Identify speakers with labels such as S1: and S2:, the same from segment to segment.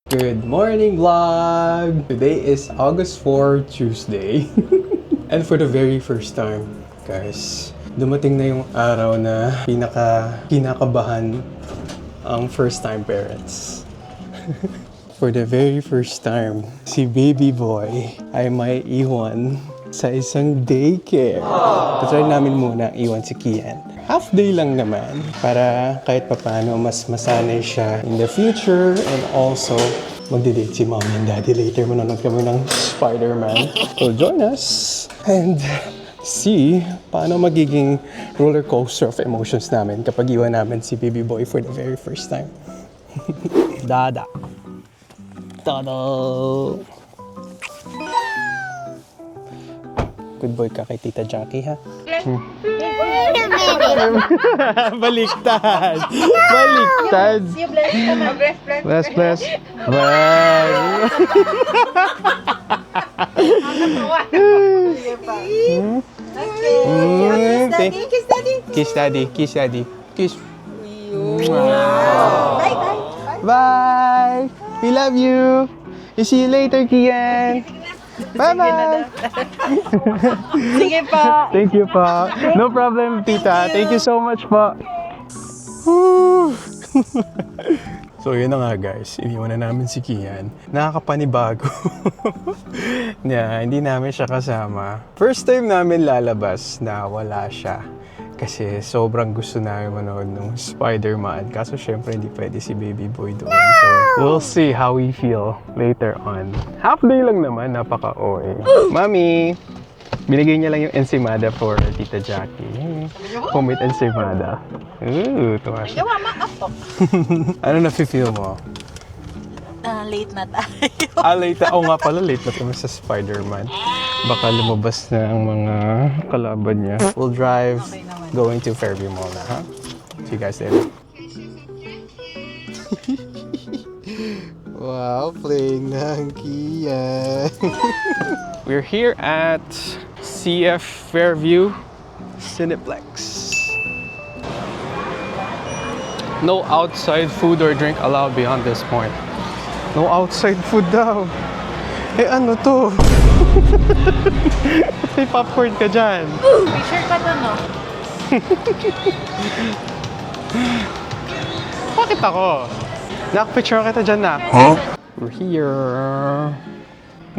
S1: Good morning vlog! Today is August 4, Tuesday. And for the very first time, guys, dumating na yung araw na kinakabahan ang first time parents. For the very first time, si baby boy ay may iwan sa isang daycare. Tatry namin muna iwan si Kiann. Half day lang naman para kahit papano mas masanay siya in the future, and also magdi-date si mommy and daddy later. Manonood kami ng Spider-Man. So join us and see paano magiging roller coaster of emotions namin kapag iwan namin si baby boy for the very first time. Dada. Dada. Good boy ka kay Tita Jackie, ha? Baliktad! Baliktad! Bless, bless. Wow!
S2: Kiss daddy.
S1: Kiss daddy. Kiss daddy. Kiss.
S2: Bye, bye.
S1: Bye! We love you! See you later, Kiann! Bye-bye!
S2: Sige pa.
S1: Thank you po. No problem, tita. Thank you so much po. So yun na nga guys, iniwan na namin si Kiann. Nakakapanibago. Hindi namin siya kasama. First time namin lalabas na wala siya. Kasi sobrang gusto namin manood ng Spider-Man. Kaso syempre hindi pwede si baby boy doon. So we'll see how we feel later on. Half day lang naman, napaka-OA. Mami! Binigay niya lang yung ensimada for Tita Jackie. Homemade ensimada. Ooh, tuwa siya.
S2: Gawa ma-apok.
S1: Ano na-feel mo?
S2: Late na tayo.
S1: Late na. Oo nga pala, late na kami sa Spider-Man. Baka lumabas na ang mga kalaban niya. We'll drive going to Fairview Mall na, ha? See you guys later. Wow, playing ng Kiann. We're here at CF Fairview Cineplex. No outside food or drink allowed beyond this point. No outside food daw. Eh ano to? May popcorn ka dyan.
S2: Picture ka doon, no?
S1: Bakit ako? Nakapicture kita dyan na. Huh? We're here.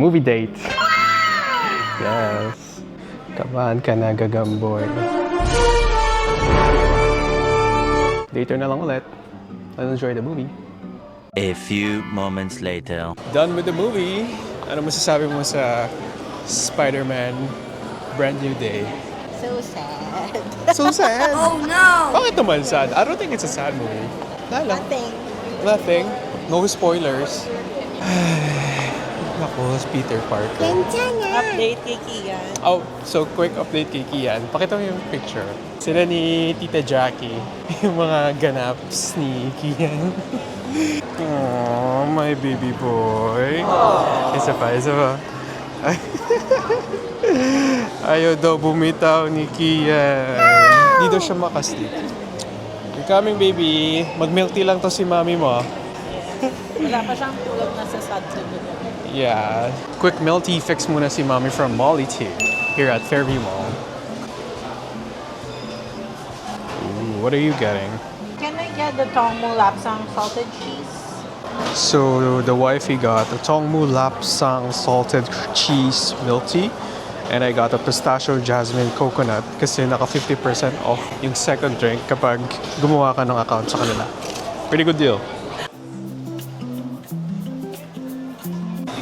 S1: Movie date. Yes. Kabahan ka na, gagamboy. Later na lang ulit. Let's enjoy the movie.
S3: A few moments later.
S1: Done with the movie. Ano masasabi mo sa Spider-Man Brand New Day?
S2: So sad.
S1: So sad.
S2: Oh no!
S1: Bakit naman sad? I don't think it's a sad movie. Lala.
S2: Nothing.
S1: Nothing. No spoilers. Naku, Peter Parker.
S2: Update kay Kiann.
S1: Oh, so quick update kay Kiann. Pakita mo yung picture. Sila ni Tita Jackie. Yung mga ganaps ni Kiann. Oh, my baby boy. Isa pa, isa pa. Ayaw daw bumitaw ni Kiann. Di daw siya makasleep. You're coming, baby. Mag-milk tea lang to si mami mo.
S2: Wala pa siyang tulog na sa sad sa dulo.
S1: Yeah. Quick milk tea fix muna si mami from Molly Tea here at Fairview Mall. Ooh, what are you getting?
S2: Can I get the Tongmu Lapsang salted cheese?
S1: So the wifey got the Tongmu Lapsang salted cheese milk tea, and I got a pistachio jasmine coconut kasi naka 50% off yung second drink kapag gumawa ka ng account sa kanila. Pretty good deal.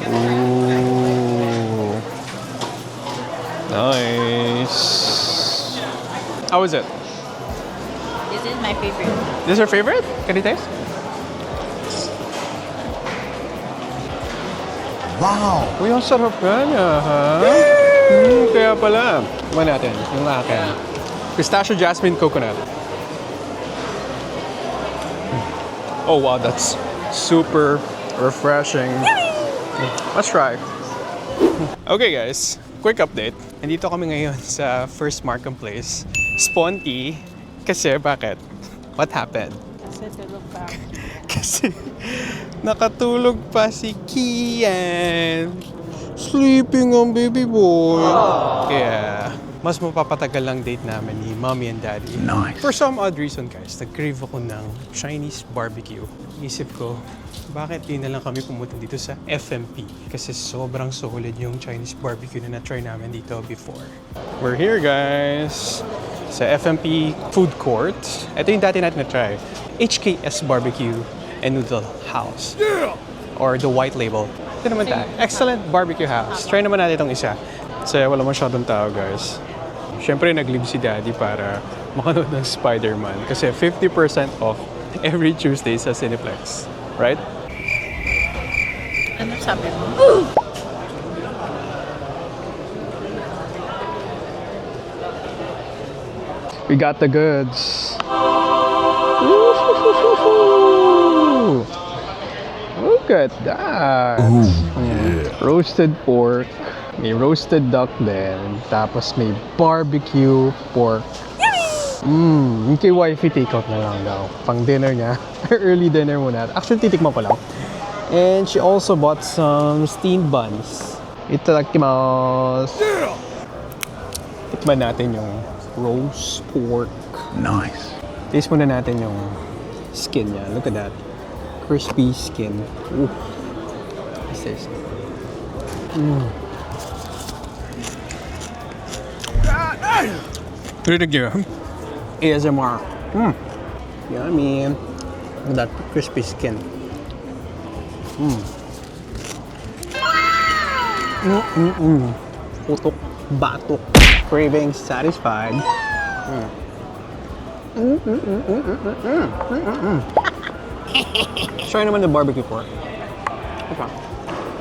S1: Ooh. Nice. How is it?
S2: This is my favorite.
S1: This is your favorite? Can you taste?
S3: Wow!
S1: Uy, ang sarap ka niya, ha? Kaya pala. Kumain natin, yung akin. Pistachio Jasmine Coconut. Oh wow, that's super refreshing. Let's try. Okay guys, quick update. Nandito kami ngayon sa First Markham Place. Sponty. Kasi bakit? What happened?
S2: Kasi tulog pa.
S1: Kasi nakatulog pa si Kiann. Sleeping on baby boy. Kaya mas mapapatagal lang date namin ni mommy and daddy.
S3: Nice.
S1: For some odd reason guys, nag-crave ako ng Chinese barbecue. Isip ko, bakit di na lang kami pumunta dito sa FMP? Kasi sobrang solid yung Chinese barbecue na na-try namin dito before. We're here guys sa FMP food court. Ito yung dati natin na-try. HKS Barbecue and Noodle House. Or the white label. Ito naman tayo. Excellent Barbecue House. Try naman natin itong isa. Kasi wala masyadong tao guys. Siyempre nag-leave si daddy para makanood ng Spider-Man. Kasi 50% off every Tuesday sa Cineplex. Right?
S2: Ano sabi mo?
S1: We got the goods. Look at that. Roasted pork. May roasted duck din. Tapos may barbecue pork. Yung kay wifey takeout na lang daw. Pang dinner niya. Early dinner muna. Actually, titikman ko lang. And she also bought some steamed buns. Itadakimasu. Tikman natin yung roast pork.
S3: Nice.
S1: Taste muna natin yung skin niya. Look at that. Crispy skin. Ooh. What's this? Rinig niyo. ASMR. Yummy. Look at that crispy skin. Putok, batok. Craving satisfied. Try naman the barbecue pork. Okay.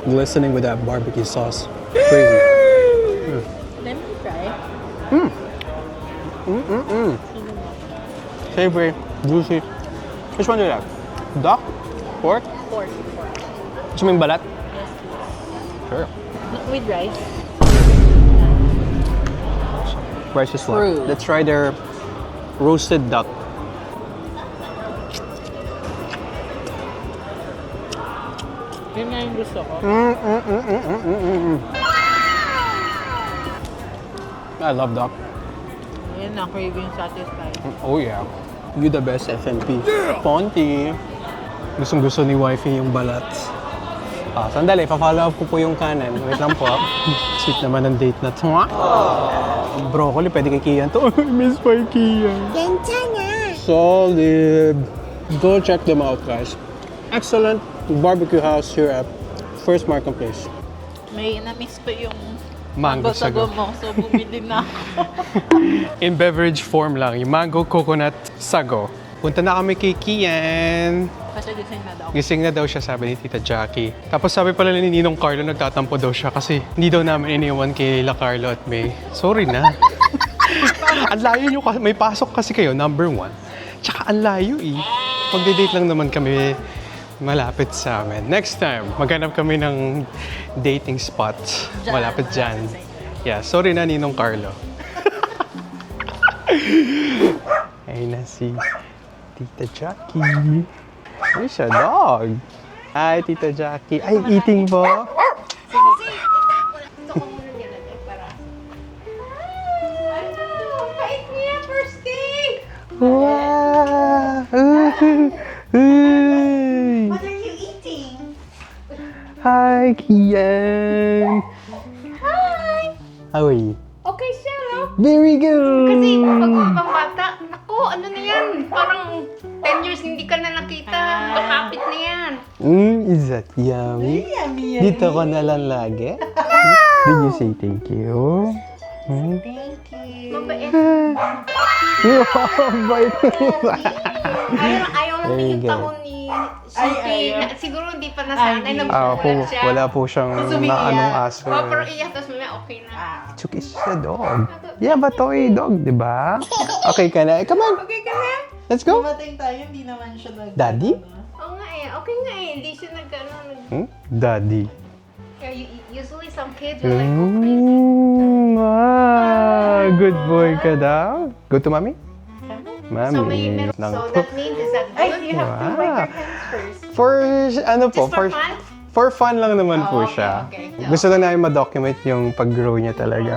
S1: Glistening with that barbecue sauce. Crazy.
S2: Let me try.
S1: Savory, juicy. Which one do you like? Duck? Pork?
S2: Pork.
S1: Gusto mo yung balat?
S2: Yes,
S1: Sure.
S2: please. With rice.
S1: Rice is
S2: True.
S1: left. Let's try their roasted duck.
S2: Yun nga yung gusto ko.
S1: I love duck.
S2: Yun na, craving satisfied.
S1: Oh yeah. You the best FNP. Ponty. Gustong gusto ni wifey yung balat. Sandali, pa-follow up ko po yung kanan. Wait lang po. Sweet naman ang date na to. Broccoli, pwede kay Kiann to. Miss my Kiann. Solid. Go check them out, guys. Excellent barbecue house here at First Markham Place.
S2: May na-miss ko yung
S1: Mango sago.
S2: mo, so bumili na ako.
S1: In beverage form lang, yung mango coconut sago. Punta na kami kay Kiann.
S2: Kasi gising na daw.
S1: Gising na daw siya, sabi ni Tita Jackie. Tapos sabi pala ni Ninong Carlo, nagtatampo daw siya kasi hindi daw namin iniwan kay La Carlo at May. Sorry na. Ang layo nyo kasi, may pasok kasi kayo, number 1. Tsaka ang layo eh. Magde-date lang naman kami malapit sa amin. Next time, maghanap kami ng dating spot. Malapit dyan. Yeah, sorry na Ninong Carlo. Ayun na si Tita Jackie. Ay, siya, dog. Hi, Tita Jackie. Ay, eating po. Wow!
S4: What are you eating?
S1: Hi, Kiann.
S4: Hi!
S1: How are you?
S4: Okay siya, no?
S1: Very good!
S4: Kasi pag pambata, naku, ano na yan? Parang 10 years hindi ka na nakita. Kakapit na yan.
S1: Is that yummy? Dito ka na lang lagi? Did you say thank you?
S4: Thank you. Mabait.
S1: Wow, bait
S4: Ayaw lang
S1: There you
S4: yung
S1: go.
S4: tahon ni Suki. Siguro hindi pa nasanay. Nabubulat siya.
S1: wala po siyang naanong aso.
S4: Oh, pero iyak, tapos may okay na.
S1: Chuki siya dog. Yeah, but toy dog, di ba? Okay ka na? Come on,
S4: Okay ka na?
S1: let's go.
S2: Dumating tayo, hindi naman siya
S1: Daddy?
S4: Oo nga eh. Okay nga eh. Hindi siya
S1: Daddy.
S4: Usually some kids are like, oh, crazy.
S1: Wow, good boy ka daw. Go to mommy? Mami.
S4: So may meron.
S1: Nang-
S4: So that means is that good?
S2: You have to
S1: Wow.
S2: wipe your hands first.
S1: For, ano po,
S4: Just for fun?
S1: for fun lang naman
S4: Oh,
S1: po
S4: okay,
S1: siya.
S4: okay.
S1: Gusto lang namin ma-document yung pag-grow niya talaga.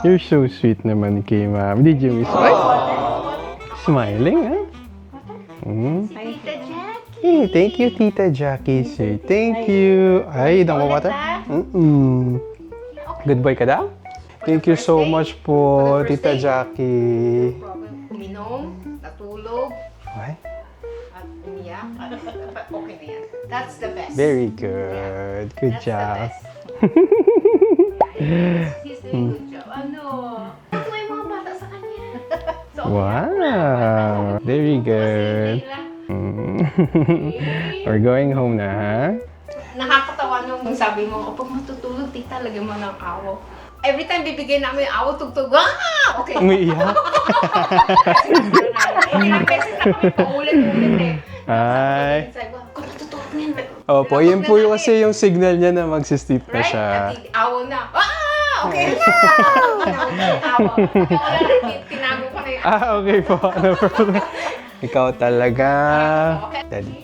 S1: You're so sweet naman kay ma'am. Did you miss? Ay! Smiling, ah? Mm.
S4: Tita Jackie.
S1: Hey, thank you, Tita Jackie. Say thank you. Ay, don't
S4: Ulit
S1: water?
S4: na?
S1: Good boy ka daw? Thank you so much po,
S4: For the first
S1: Tita
S4: day.
S1: Jackie.
S4: Problem, uminom, natulog,
S1: Ay,
S4: at umiyak. Okay na yan. That's the best.
S1: very good. Good
S4: That's
S1: job.
S4: the best. He's doing good job. Ano? Ano yung mga bata sa kanya? So,
S1: Wow. Very good. Mm. We're going home na, ha?
S4: Nakakatawa nung sabi mo, kapag matutulog, tita, lagyan mo ng awo. Every time bibigyan namin yung awo, tugtog, ah! Okay.
S1: Umiiyak.
S4: Ilang beses na kami paulit-ulit eh.
S1: Ay.
S4: Sabi ko, kung natutulog na yan.
S1: Opo, yan po yung kasi yung signal niya na magsistip na
S4: Right?
S1: siya.
S4: At awo na. Ah! Okay na! Awo. Tinago ko na yung
S1: Ah, okay po. No problem. Ikaw talaga. Daddy.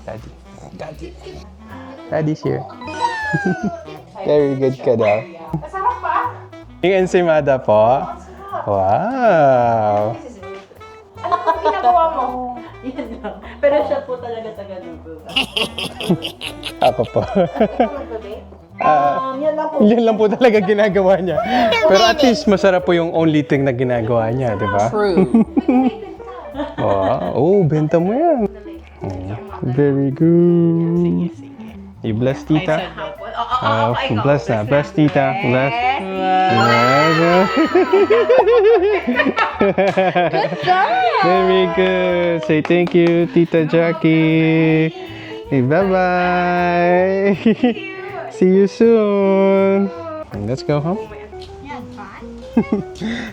S1: Daddy. Daddy. Daddy's here. Very good ka daw.
S4: Masarap pa.
S1: Yung ensimada po. Wow.
S4: Ano ang ginagawa mo?
S2: Yan lang. Pero siya po talaga taga-luto.
S1: Ako po.
S2: Yan lang po.
S1: Yan lang po talaga ginagawa niya. Pero at least masarap po yung only thing na ginagawa niya, di ba?
S2: True.
S1: Wow. Oh, benta mo yan. Very good. You bless tita? Bless na. Bless tita. Bless. Very good. Say thank you, Tita Jackie. Hey, bye-bye. See you soon. Let's go home.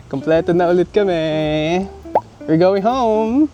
S1: Kompleto na ulit kami. We're going home.